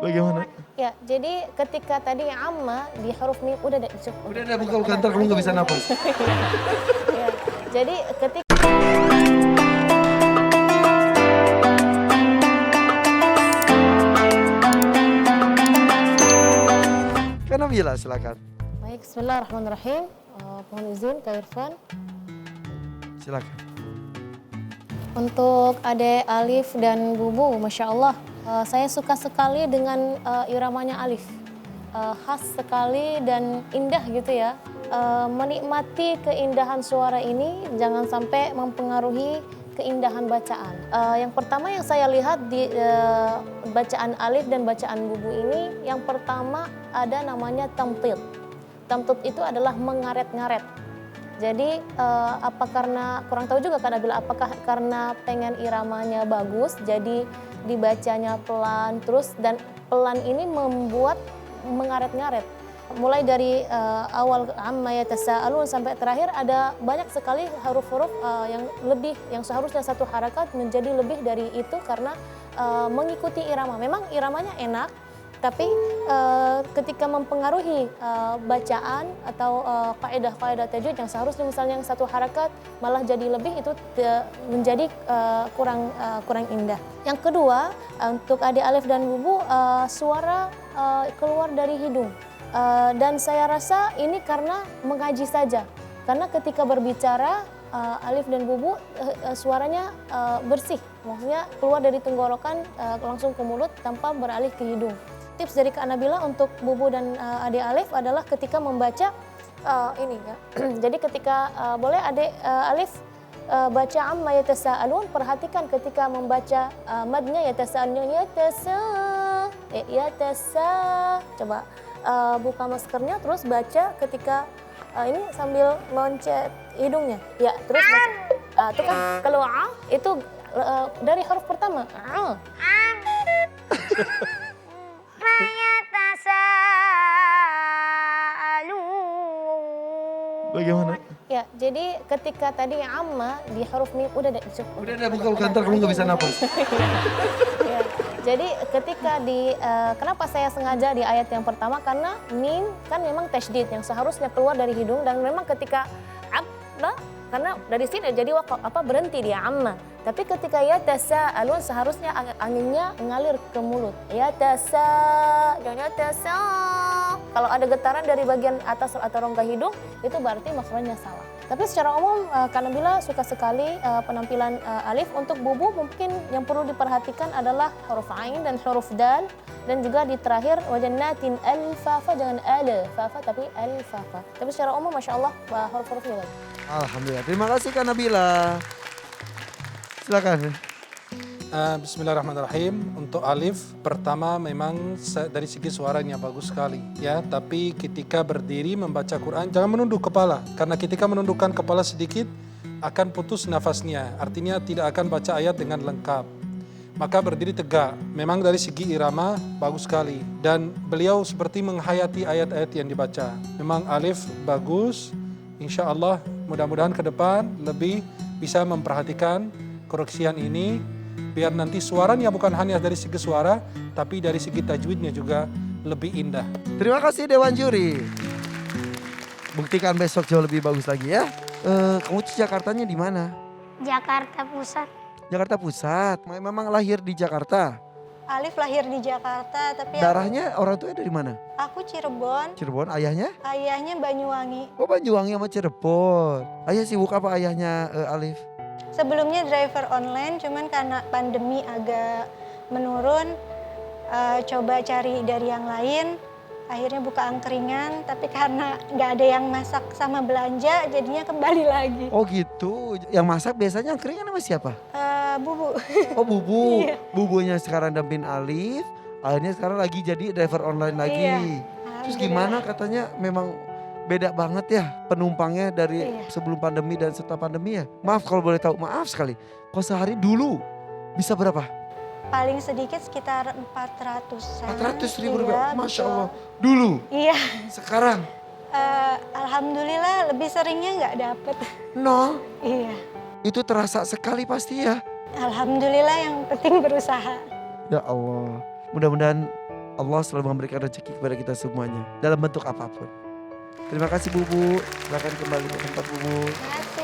Bagaimana? Ya, jadi ketika tadi amma di huruf mim udah cukup. Udah buka ntar kamu nggak bisa napas. Ya, jadi ketika Karena bila silakan. baik, bismillahirrahmanirrahim. Mohon izin Kak Irfan. Silakan. Untuk Ade Alif dan Bubu, Masya Allah, saya suka sekali dengan iramanya Alif. Khas sekali dan indah gitu ya. Menikmati keindahan suara ini jangan sampai mempengaruhi keindahan bacaan. Yang pertama yang saya lihat di bacaan Alif dan bacaan Bubu ini, yang pertama ada namanya tamtid. Tamtid itu adalah mengaret-ngaret. Jadi apa karena kurang tahu juga kan Nabila, apakah karena pengen iramanya bagus jadi dibacanya pelan terus, dan pelan ini membuat mengaret-ngaret. Mulai dari awal amma yatasaalun sampai terakhir ada banyak sekali huruf-huruf yang seharusnya satu harakat menjadi lebih dari itu karena mengikuti irama. Memang iramanya enak, tapi ketika mempengaruhi bacaan atau kaidah-kaidah tajwid yang seharusnya misalnya yang satu harakat malah jadi lebih, itu menjadi kurang indah. Yang kedua, untuk Ade Alif dan Bubu, suara keluar dari hidung. Dan saya rasa ini karena mengaji saja. Karena ketika berbicara Alif dan Bubu suaranya bersih, maksudnya keluar dari tenggorokan langsung ke mulut tanpa beralih ke hidung. Tips dari Kak Nabila untuk Bubu dan Ade Alif adalah ketika membaca ini ya. Jadi ketika boleh Ade Alif baca amma yatasaalun, perhatikan ketika membaca madnya yatasaalun, coba buka maskernya terus baca ketika ini sambil loncet hidungnya. Ya, terus baca. Itu kan kalau itu dari huruf pertama. Bagaimana? Ya, jadi ketika tadi amma di huruf mim udah cukup. Udah buka ntar kamu nggak bisa napas. Ya, jadi ketika kenapa saya sengaja di ayat yang pertama, karena mim kan memang tasydid yang seharusnya keluar dari hidung, dan memang ketika abda karena dari sini jadi berhenti di amma. Tapi ketika yatasaalun seharusnya anginnya ngalir ke mulut. Yatasa. Kalau ada getaran dari bagian atas atau rongga hidung, itu berarti makhrajnya salah. Tapi secara umum Kak Nabila suka sekali penampilan Alif. Untuk Bubu mungkin yang perlu diperhatikan adalah huruf ain dan huruf dal, dan juga di terakhir wajannatin al-fafa, jangan al-fafa tapi al-fafa. Tapi secara umum Masya Allah huruf-hurufnya bagus. Alhamdulillah. Terima kasih Kak Nabila. Silakan. Bismillahirrahmanirrahim. Untuk Alif, pertama memang dari segi suaranya bagus sekali ya. Tapi ketika berdiri membaca Quran jangan menunduk kepala, karena ketika menundukkan kepala sedikit akan putus nafasnya. Artinya tidak akan baca ayat dengan lengkap. Maka berdiri tegak. Memang dari segi irama bagus sekali, dan beliau seperti menghayati ayat-ayat yang dibaca. Memang Alif bagus. Insya Allah mudah-mudahan ke depan lebih bisa memperhatikan koreksian ini, biar nanti suaranya bukan hanya dari segi suara, tapi dari segi tajwidnya juga lebih indah. Terima kasih Dewan Juri. Buktikan besok jauh lebih bagus lagi ya. Kamu Jakartanya di mana? Jakarta Pusat. Jakarta Pusat. Memang lahir di Jakarta. Alif lahir di Jakarta, tapi Darahnya orang tuanya dari mana? aku Cirebon, Cirebon. Ayahnya? ayahnya Banyuwangi. Oh, Banyuwangi sama Cirebon. Ayah sibuk apa ayahnya Alif? Sebelumnya driver online, cuman karena pandemi agak menurun, coba cari dari yang lain. Akhirnya buka angkringan, tapi karena nggak ada yang masak sama belanja, jadinya kembali lagi. Oh gitu. Yang masak biasanya angkringan sama siapa? Bubu. Oh Bubu. Iya. Bubunya sekarang dampin Alif. Akhirnya sekarang lagi jadi driver online lagi. Iya. Terus gimana katanya memang beda banget ya penumpangnya dari sebelum pandemi dan setelah pandemi ya. Maaf kalau boleh tahu, maaf sekali. Kalau sehari dulu bisa berapa? Paling sedikit sekitar 400-an. 400.000 Iya, rupiah, Masya betul. Allah. Dulu, Iya. sekarang Alhamdulillah lebih seringnya nggak dapet. nol. Iya. Itu terasa sekali pasti ya. Alhamdulillah, yang penting berusaha. Ya Allah, mudah-mudahan Allah selalu memberikan rezeki kepada kita semuanya dalam bentuk apapun. Terima kasih Bubu, silakan kembali ke tempat Bubu. Terima kasih.